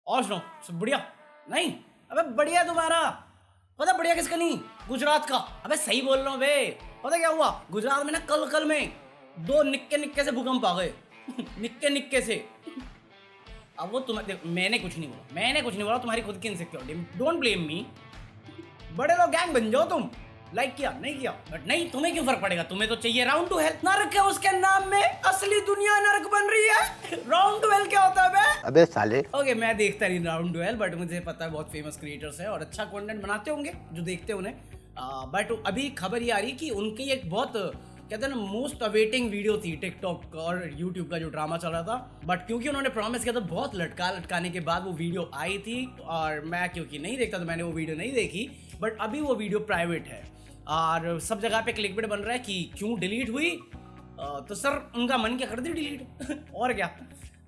और सुनो, सब बढ़िया? नहीं, अबे बढ़िया तुम्हारा। पता बढ़िया किसका नहीं? गुजरात का। अबे सही बोल रहा हूँ बे। पता क्या हुआ गुजरात में ना, कल में 2 निक्के निक्के से भूकंप आ गए। निक्के निक्के से। अब वो मैंने कुछ नहीं बोला, तुम्हारी खुद की इनसिक्योरिटी। Don't blame me. बड़े लोग गैंग बन जाओ तुम। लाइक किया नहीं किया, बट नहीं, तुम्हें क्यों फर्क पड़ेगा? तुम्हें तो चाहिए राउंड टू हेल्थ। नरक है उसके नाम में, असली दुनिया नरक बन रही है। राउंड टू हेल्थ क्या होता है बे? अबे साले। ओके, मैं देखता नहीं राउंड टू हेल्थ, बट मुझे पता है बहुत फेमस क्रिएटर्स है और अच्छा कंटेंट बनाते होंगे जो देखते हैं उन्हें। बट अभी खबर ये आ रही कि उनकी एक बहुत कहते हैं ना मोस्ट अवेटिंग वीडियो थी टिकटॉक और यूट्यूब का जो ड्रामा चल रहा था, बट क्योंकि उन्होंने प्रॉमिस किया था बहुत लटकाने के बाद वो वीडियो आई थी, और मैं क्योंकि नहीं देखता तो मैंने वो वीडियो नहीं देखी। बट अभी वो वीडियो प्राइवेट है और सब जगह पे क्लिकबेट बन रहा है कि क्यों डिलीट हुई। तो सर उनका मन क्या कर दी डिलीट। और क्या,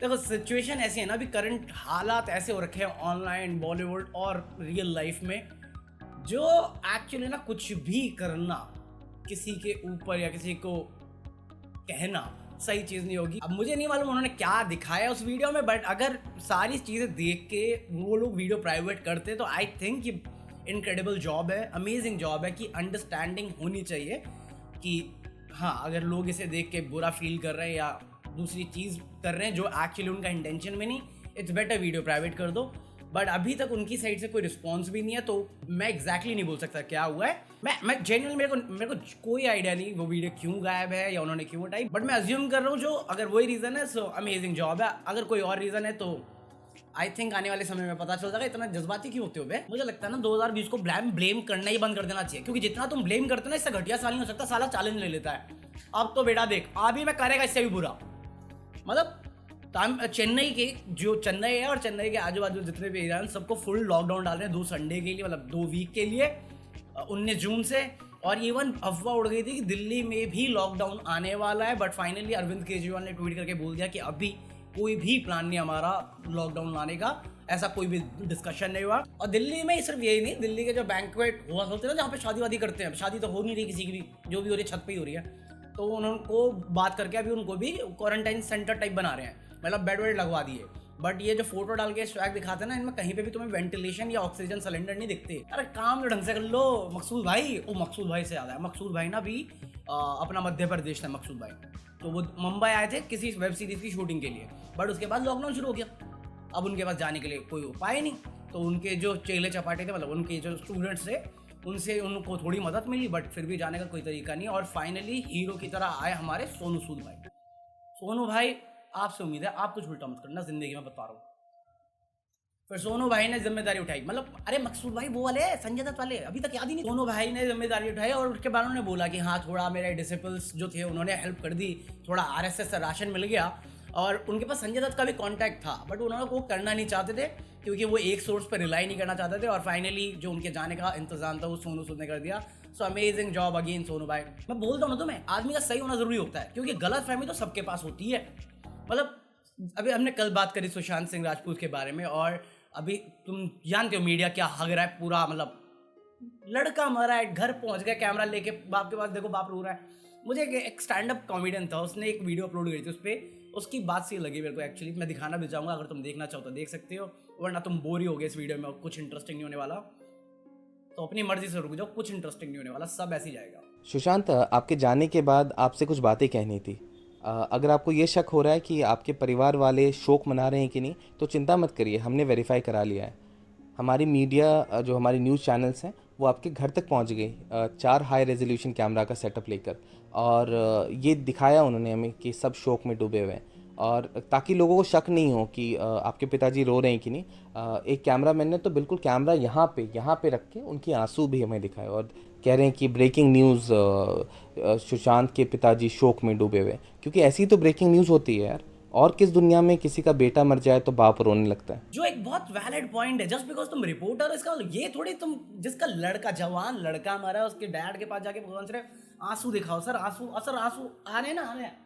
देखो सिचुएशन ऐसी है ना, अभी करंट हालात ऐसे हो रखे हैं ऑनलाइन, बॉलीवुड और रियल लाइफ में, जो एक्चुअली ना कुछ भी करना किसी के ऊपर या किसी को कहना सही चीज़ नहीं होगी। अब मुझे नहीं मालूम उन्होंने क्या दिखाया उस वीडियो में, बट अगर सारी चीज़ें देख के वो लोग वीडियो प्राइवेट करते तो आई थिंक ये इनक्रेडिबल जॉब है, अमेजिंग जॉब है कि अंडरस्टैंडिंग होनी चाहिए कि हाँ, अगर लोग इसे देख के बुरा फील कर रहे हैं या दूसरी चीज़ कर रहे हैं जो एक्चुअली उनका इंटेंशन में नहीं, इट्स बेटर वीडियो प्राइवेट कर दो। बट अभी तक उनकी साइड से कोई रिस्पॉन्स भी नहीं है, तो मैं एग्जैक्टली नहीं बोल सकता क्या हुआ है। मैं जेन्युइन मेरे को कोई आइडिया नहीं वो वीडियो क्यों गायब है या उन्होंने क्यों हटाई, बट मैं अज्यूम कर रहा हूँ जो अगर वही रीज़न है सो अमेजिंग जॉब है। अगर कोई और रीज़न है तो आई थिंक आने वाले समय में पता चल जाएगा। इतना जज्बाती क्यों होते हो बे? मुझे लगता है ना 2020 को ब्लेम करना ही बंद कर देना चाहिए, क्योंकि जितना तुम ब्लेम करते हो ना, इससे घटिया साल नहीं हो सकता। साला चैलेंज ले लेता है। अब तो बेटा देख, अभी मैं करेगा इससे भी बुरा। मतलब चेन्नई के जो चेन्नई है और चेन्नई के आजू बाजू जितने भी एरिया हैं सबको फुल लॉकडाउन डाल रहे हैं 2 संडे के लिए, मतलब 2 वीक के लिए, 19 जून से। और इवन अफवाह उड़ गई थी कि दिल्ली में भी लॉकडाउन आने वाला है, बट फाइनली अरविंद केजरीवाल ने ट्वीट करके बोल दिया कि अभी कोई भी प्लान नहीं हमारा लॉकडाउन लाने का, ऐसा कोई भी डिस्कशन नहीं हुआ। और दिल्ली में सिर्फ यही नहीं, दिल्ली के जो बैंक्वेट हुआ होते हैं ना, जहाँ पे शादी वादी करते हैं, शादी तो हो नहीं रही किसी की भी, जो भी हो रही है छत पे ही हो रही है, तो उनको बात करके अभी उनको भी क्वारंटाइन सेंटर टाइप बना रहे हैं, मतलब बेड वेड लगवा दिए। बट ये जो फोटो डाल के स्वैग दिखाते हैं ना, इनमें कहीं पे भी तुम्हें वेंटिलेशन या ऑक्सीजन सिलेंडर नहीं दिखते। अरे काम तो ढंग से कर लो मकसूद भाई। वो मकसूद भाई से याद है, मकसूद भाई ना भी अपना मध्य प्रदेश था मकसूद भाई, तो वो मुंबई आए थे किसी वेब सीरीज की शूटिंग के लिए, बट उसके बाद लॉकडाउन शुरू हो गया। अब उनके पास जाने के लिए कोई उपाय नहीं, तो उनके जो चेले चपाटे थे, मतलब उनके जो स्टूडेंट्स थे, उनसे उनको थोड़ी मदद मिली, बट फिर भी जाने का कोई तरीका नहीं। और फाइनली हीरो की तरह आए हमारे सोनू सूद भाई। सोनू भाई, आपसे उम्मीद है आप कुछ उल्टा मत करना जिंदगी में, बता रहा हूँ। फिर सोनू भाई ने जिम्मेदारी उठाई, मतलब अरे मकसूद भाई वो वाले संजय दत्त वाले, अभी तक याद ही नहीं। सोनू भाई ने जिम्मेदारी उठाई और उसके बाद उन्होंने बोला कि हाँ, थोड़ा मेरे डिसिपल्स जो थे उन्होंने हेल्प कर दी, थोड़ा आरएसएस से राशन मिल गया। और उनके पास संजय दत्त का भी कांटेक्ट था, बट उन्होंने वो करना नहीं चाहते थे, क्योंकि वो एक सोर्स पर रिलाई नहीं करना चाहते थे। और फाइनली जो उनके जाने का इंतजाम था वो सोनू सूद ने कर दिया। So amazing job again Sonu भाई। मैं बोलता हूँ ना तुम्हें, आदमी का सही होना जरूरी होता है, क्योंकि गलत फहमी तो सबके पास होती है। मतलब अभी हमने कल बात करी सुशांत सिंह राजपूत के बारे में, और अभी तुम जानते हो मीडिया क्या हग रहा है पूरा, मतलब लड़का मरा है, घर पहुंच गया कैमरा लेके बाप के पास, देखो बाप रो रहा है। मुझे एक स्टैंड अप कॉमेडियन था, उसने एक वीडियो अपलोड करी थी, उस पर उसकी बात सी लगी मेरे को एक्चुअली। मैं दिखाना भी चाहूँगा, अगर तुम देखना चाहो तो देख सकते हो, वरना तुम बोर ही हो गए इस वीडियो में, कुछ इंटरेस्टिंग नहीं होने वाला, तो अपनी मर्जी से रुक जाओ, कुछ इंटरेस्टिंग नहीं होने वाला, सब ऐसे ही जाएगा। सुशांत, आपके जाने के बाद आपसे कुछ बातें कहनी थी। अगर आपको ये शक हो रहा है कि आपके परिवार वाले शोक मना रहे हैं कि नहीं, तो चिंता मत करिए, हमने वेरीफाई करा लिया है। हमारी मीडिया, जो हमारी न्यूज़ चैनल्स हैं, वो आपके घर तक पहुंच गई 4 हाई रेजोल्यूशन कैमरा का सेटअप लेकर, और ये दिखाया उन्होंने हमें कि सब शोक में डूबे हुए हैं, और ताकि लोगों को शक नहीं हो कि आपके पिताजी रो रहे हैं कि नहीं, एक कैमरामैन ने तो बिल्कुल कैमरा यहाँ पे रख के उनकी आंसू भी हमें दिखाए, और कह रहे हैं कि ब्रेकिंग न्यूज़, सुशांत के पिताजी शोक में डूबे हुए। क्योंकि ऐसी तो ब्रेकिंग न्यूज़ होती है यार, और किस दुनिया में किसी का बेटा मर जाए तो बाप रोने लगता है। जो एक बहुत वैलिड पॉइंट है, जस्ट बिकॉज तुम रिपोर्टर, इसका ये थोड़ी तुम जिसका लड़का, जवान लड़का मरा, उसके डैड के पास जाके भगवान से आंसू दिखाओ, सर आंसू, सर आंसू आ रहे ना, आ रहे हैं।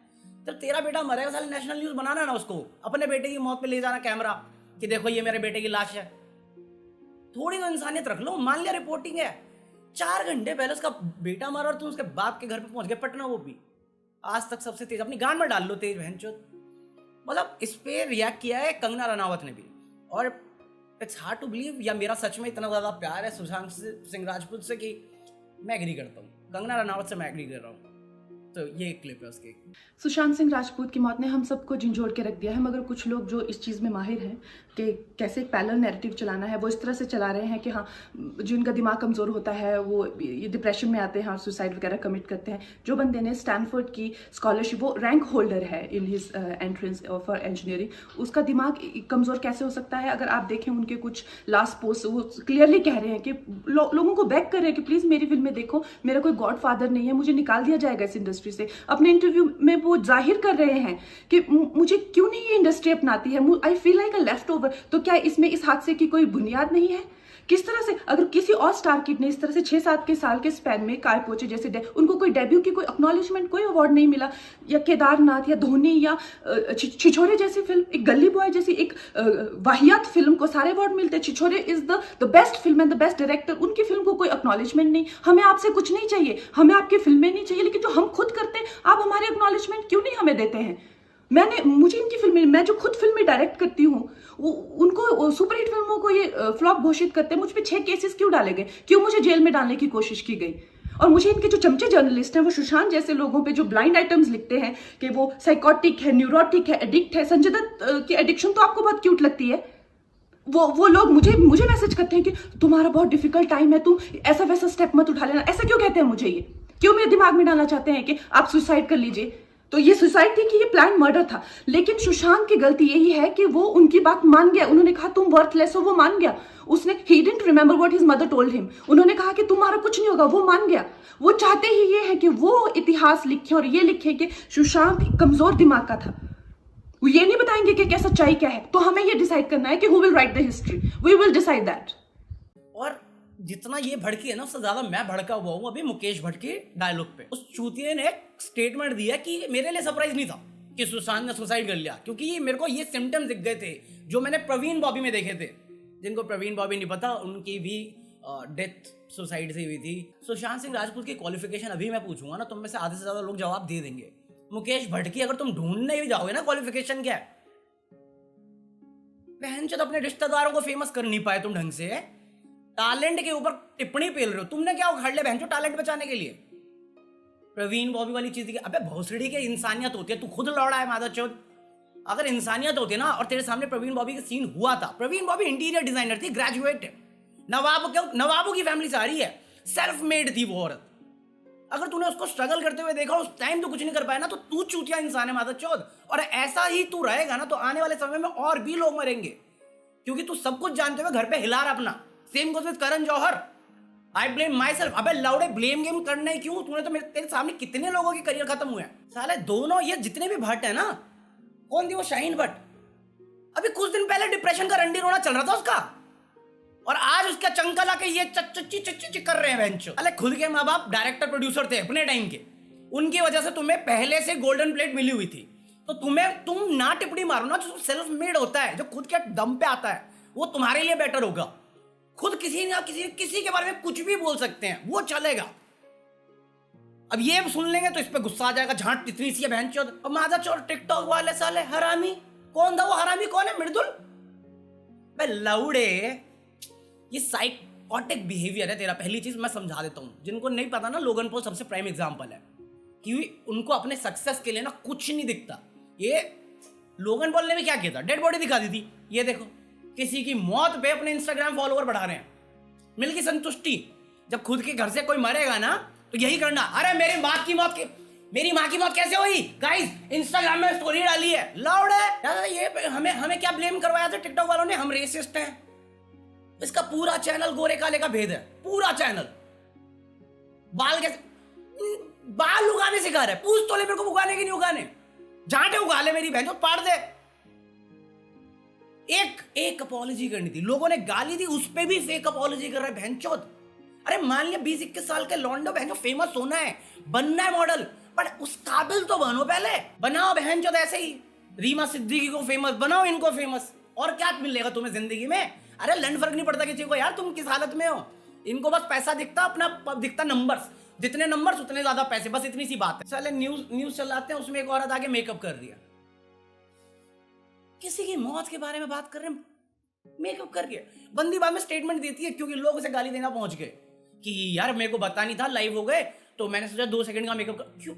जब तेरा बेटा मरेगा, साले नेशनल न्यूज़ बनाना ना उसको, अपने बेटे की मौत पे ले जाना कैमरा कि देखो ये मेरे बेटे की लाश है। थोड़ी तो इंसानियत रख लो। मान लिया रिपोर्टिंग है, 4 घंटे पहले उसका बेटा मरा और तुम उसके बाप के घर पे पहुंच गए, पटना, वो भी आज तक सबसे तेज, अपनी गांड में डाल लो तेज बहनचोद। मतलब इस पे रिएक्ट किया है कंगना रनावत ने भी, और इट्स हार्ड टू बिलीव, या मेरा सच में इतना ज़्यादा प्यार है सुशांत सिंह राजपूत से कि मैं एग्री करता हूँ। कंगना रनावत से मैं एग्री कर रहा हूँ। तो ये एक क्लिप है उसकी। सुशांत सिंह राजपूत की मौत ने हम सबको झंझोड़ के रख दिया है, मगर कुछ लोग जो इस चीज़ में माहिर हैं कि कैसे एक पैरेलल नैरेटिव चलाना है, वो इस तरह से चला रहे हैं कि हाँ, जिनका दिमाग कमज़ोर होता है वो ये डिप्रेशन में आते हैं और सुसाइड वगैरह कमिट करते हैं। जो बंदे ने स्टैनफोर्ड की स्कॉलरशिप, वो रैंक होल्डर है in his entrance for engineering, उसका दिमाग कमज़ोर कैसे हो सकता है? अगर आप देखें उनके कुछ लास्ट पोस्ट, वो क्लियरली कह रहे हैं कि लोगों को बैक कर रहे हैं कि प्लीज़ मेरी फिल्में देखो, मेरा कोई गॉड फादर नहीं है, मुझे निकाल दिया जाएगा इस इंडस्ट्री से। अपने इंटरव्यू में वो जाहिर कर रहे हैं कि मुझे क्यों नहीं ये इंडस्ट्री अपनाती है, I feel like a left over. तो क्या इसमें इस हादसे की कोई बुनियाद नहीं है? किस तरह से अगर किसी और स्टार किड ने इस तरह से 6-7 के साल के स्पैन में काय पोचे जैसे उनको कोई डेब्यू की कोई एक्नॉलेजमेंट, कोई अवार्ड नहीं मिला, या केदारनाथ या धोनी या छिछोरे जैसी फिल्म, एक गली बॉय जैसी एक वाहियात फिल्म को सारे अवार्ड मिलते हैं। Chhichhore is the best film and the best director, उनकी फिल्म को कोई एक्नॉलेजमेंट नहीं। हमें आपसे कुछ नहीं चाहिए, हमें आपकी फिल्में नहीं चाहिए, लेकिन जो हम खुद करते हैं आप हमारे एक्नॉलेजमेंट क्यों नहीं हमें देते हैं? मुझे इनकी फिल्में, मैं जो खुद फिल्में डायरेक्ट करती हूँ, उनको सुपरहिट फिल्मों को ये फ्लॉप घोषित करते हैं। मुझ पे 6 केसेस क्यों डाले गए, क्यों मुझे जेल में डालने की कोशिश की गई? और मुझे इनके जो चमचे जर्नलिस्ट हैं, वो सुशांत जैसे लोगों पे जो ब्लाइंड आइटम्स लिखते हैं कि वो साइकोटिक है, न्यूरोटिक है, एडिक्ट है। संजय दत्त की एडिक्शन तो आपको बहुत क्यूट लगती है। वो लोग मुझे मैसेज करते हैं कि तुम्हारा बहुत डिफिकल्ट टाइम है, तुम ऐसा वैसा स्टेप मत उठा लेना। ऐसा क्यों कहते हैं मुझे? ये क्यों मेरे दिमाग में डालना चाहते हैं कि आप सुसाइड कर लीजिए? तो ये सुसाइड थी कि ये प्लान मर्डर था? लेकिन सुशांत की गलती यही है कि वो उनकी बात मान गया। उन्होंने कहा तुम वर्थलेस हो, वो मान गया। उसने he didn't remember what his mother told him. उन्होंने कहा कि तुम्हारा कुछ नहीं होगा, वो मान गया। वो चाहते ही ये है कि वो इतिहास लिखे और ये लिखे कि सुशांत कमजोर दिमाग का था। वो ये नहीं बताएंगे कि क्या सच्चाई क्या है। तो हमें ये डिसाइड करना है कि who will write the history, we will decide that. और जितना ये भड़की है ना, उससे ज्यादा मैं भड़का हुआ हूँ अभी मुकेश भट्ट के डायलॉग पे। उस चूतिए ने एक स्टेटमेंट दिया कि मेरे लिए सरप्राइज नहीं था कि सुशांत ने सुसाइड कर लिया, क्योंकि ये मेरे को ये सिम्टम्स दिख गए थे जो मैंने प्रवीण बॉबी में देखे थे। जिनको प्रवीण बॉबी नहीं पता, उनकी भी डेथ सुसाइड से हुई थी। सुशांत सिंह राजपूत की क्वालिफिकेशन अभी मैं पूछूंगा ना, तुम में से आधे से ज्यादा लोग जवाब दे देंगे। मुकेश भट्ट की अगर तुम ढूंढने भी जाओगे ना क्वालिफिकेशन क्या है, बहन चोद अपने रिश्तेदारों को फेमस कर नहीं पाए तुम ढंग से, टैलेंट के ऊपर टिप्पणी पेल रहे हो। तुमने क्या उखाड़ लिया बहन चोद टैलेंट बचाने के लिए? प्रवीण बॉबी वाली चीज की अबे भोसड़ी के इंसानियत होती है, तू खुद लौड़ा है मादा चोद। अगर इंसानियत होती ना और तेरे सामने प्रवीण बॉबी का सीन हुआ था, प्रवीण बॉबी इंटीरियर डिजाइनर थी, ग्रेजुएट है, नवाबों की फैमिली से आ रही है, सेल्फ मेड थी वो औरत। अगर तूने उसको स्ट्रगल करते हुए देखा उस टाइम तो कुछ नहीं कर पाया ना, तो तू चूतिया इंसान है मादा चौथ। और ऐसा ही तू रहेगा ना तो आने वाले समय में और भी लोग मरेंगे, क्योंकि तू सब कुछ जानते हुए घर पे हिला रहा अपना। Same goes with Karan Johar. I blame myself. अबे लौड़े ब्लेम गेम करने क्यों? तूने तो तेरे सामने कितने लोगों के करियर खत्म हुए हैं साले। दोनों ये जितने भी भट्ट है ना, कौन थी वो शाहीन भट्ट, अभी कुछ दिन पहले डिप्रेशन का रंडी रोना चल रहा था उसका, और आज उसका चंकल आके ये चच्ची कर रहे हैं बेंचो। अरे खुद के माँ बाप डायरेक्टर प्रोड्यूसर थे अपने टाइम के, उनकी वजह से तुम्हें पहले से गोल्डन प्लेट मिली हुई थी। तो तुम ना टिप्पणी मारो ना, जो सेल्फ मेड होता है, जो खुद के दम पे आता है, वो तुम्हारे लिए बेटर होगा। खुद किसी ना किसी के बारे में कुछ भी बोल सकते हैं, वो चलेगा। अब ये सुन लेंगे तो इस पे गुस्सा आ जाएगा, झांट इतनी सी है बहन चोद। अब मादा चोर टिकटॉक वाले साले हरामी। कौन था वो हरामी? कौन है? मृदुल भाई लौड़े। ये साइकोटिक बिहेवियर है तेरा। पहली चीज मैं समझा देता हूं, जिनको नहीं पता ना, लोगन पॉल सबसे प्राइम एग्जांपल है कि उनको अपने सक्सेस के लिए ना कुछ नहीं दिखता। ये लोगन पॉल ने भी क्या किया था, डेड बॉडी दिखा दी थी। ये देखो किसी की मौत पे अपने इंस्टाग्राम फॉलोअर बढ़ा रहे हैं, मिल की संतुष्टि। जब खुद के घर से कोई मरेगा ना तो यही करना, अरे मेरी माँ की मौत कैसे हुई गाइस, इंस्टाग्राम में स्टोरी डाली है। लौड़े ये हमें क्या ब्लेम करवाया था टिकटॉक वालों ने, हम रेसिस्ट हैं। इसका पूरा चैनल गोरे काले का भेद है, पूरा चैनल। बाल उगाने सिखा रहा है, पूछ तो ले मेरे को उगाने की नहीं उगाने, झांटे उगा ले मेरी बहन, तो पाड़ दे। एक अपॉलॉजी करनी थी, लोगों ने गाली दी, उस पे भी फेक अपॉलॉजी कर रहा है बहनचोद। अरे मान लिया 20-21 साल के लौंडो बहन, फेमस होना है, बनना है मॉडल, पर उस काबिल तो बनो, पहले बनाओ बहनचोद। ऐसे ही रीमा सिद्दीकी को फेमस बनाओ, इनको फेमस, और क्या मिलेगा तुम्हें जिंदगी में? अरे लन फर्क नहीं पड़ता किसी को यार, तुम किस हालत में हो। इनको बस पैसा दिखता, अपना दिखता नंबर्स, जितने नंबर्स उतने ज्यादा पैसे, बस इतनी सी बात है। साले न्यूज चलाते हैं, उसमें एक औरत आके मेकअप कर दिया, किसी की मौत के बारे में बात कर रहे हैं। मेकअप करके बंदी बाद में स्टेटमेंट देती है क्योंकि लोग उसे गाली देना पहुंच गए कि यार मेरे को पता नहीं था लाइव हो गए तो मैंने सोचा 2 सेकंड का मेकअप क्यों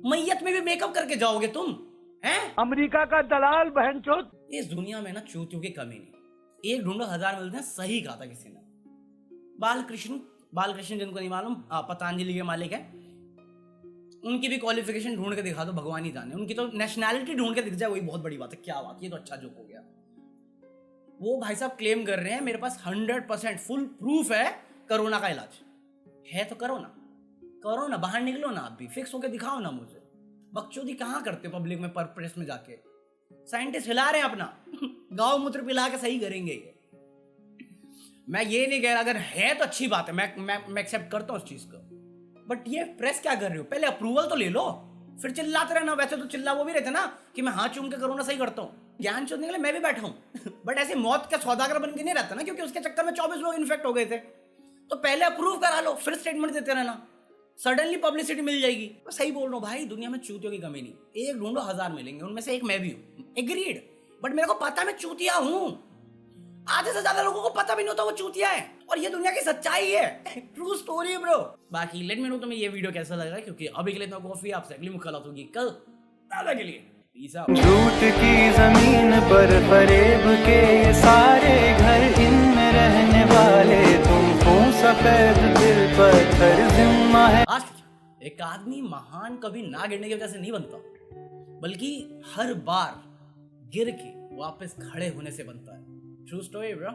मैयत में भी मेकअप करके जाओगे तुम हैं? अमेरिका का दलाल बहनचोद। इस दुनिया में ना चूतियों की कमी नहीं, 1 ढूंढो 1000 मिलते हैं, सही कहा था किसी ने। बालकृष्ण जिनको नहीं मालूम पतंजलि के मालिक है, उनकी भी क्वालिफिकेशन ढूंढ के दिखा दो, भगवान ही जाने। उनकी तो नेशनैलिटी ढूंढ के दिख जाए वही बहुत बड़ी बात है। क्या बात, ये तो अच्छा जोक हो गया। वो भाई साहब क्लेम कर रहे हैं मेरे पास 100% फुल प्रूफ है कोरोना का इलाज है, तो करो ना, बाहर निकलो ना, आप भी फिक्स होके दिखाओ ना मुझे। बकचोदी कहाँ करते हो पब्लिक में, पर प्रेस में जाके। साइंटिस्ट हिला रहे हैं अपना गाँव मूत्र पिला के सही करेंगे ये। मैं ये नहीं कह रहा, अगर है तो अच्छी बात है, मैं एक्सेप्ट करता हूँ उस चीज को, बट ये प्रेस क्या कर रहे हो? पहले अप्रूवल तो ले लो, फिर चिल्लाते रहना। वैसे तो चिल्ला वो भी रहते ना कि मैं हाथ चूम के कोरोना सही करता हूँ, ज्ञान चुनने के लिए मैं भी बैठा हूँ बट ऐसे मौत का सौदागर बन के नहीं रहता ना, क्योंकि उसके चक्कर में 24 लोग इन्फेक्ट हो गए थे। तो पहले अप्रूव करा लो, फिर स्टेटमेंट देते रहना, सडनली पब्लिसिटी मिल जाएगी। मैं सही बोल रहा हूँ भाई, दुनिया में चूतियों की कमी नहीं। 1 ढूंढो 1000 मिलेंगे, उनमें से एक मैं भी हूँ, एग्रीड। बट मेरे को पता मैं चूतिया हूँ। आधे से ज्यादा लोगों को पता भी नहीं होता वो चूतिया है, और ये दुनिया की सच्चाई है। ट्रू स्टोरी है ब्रो। बाकी लेट मी नो तुम्हें ये वीडियो कैसा लगा, क्योंकि अभी के लिए तो कॉफी आपसे अगली मुलाकात होगी कल दादा के लिए। Peace out. झूठ की जमीन पर फरेब के सारे घर, इनमें रहने वाले तुमको सफेद दिल पत्थर जिम्मा है। आज एक आदमी महान कभी ना गिरने की वजह से नहीं बनता, बल्कि हर बार गिर के वापस खड़े होने से बनता है। True story bro.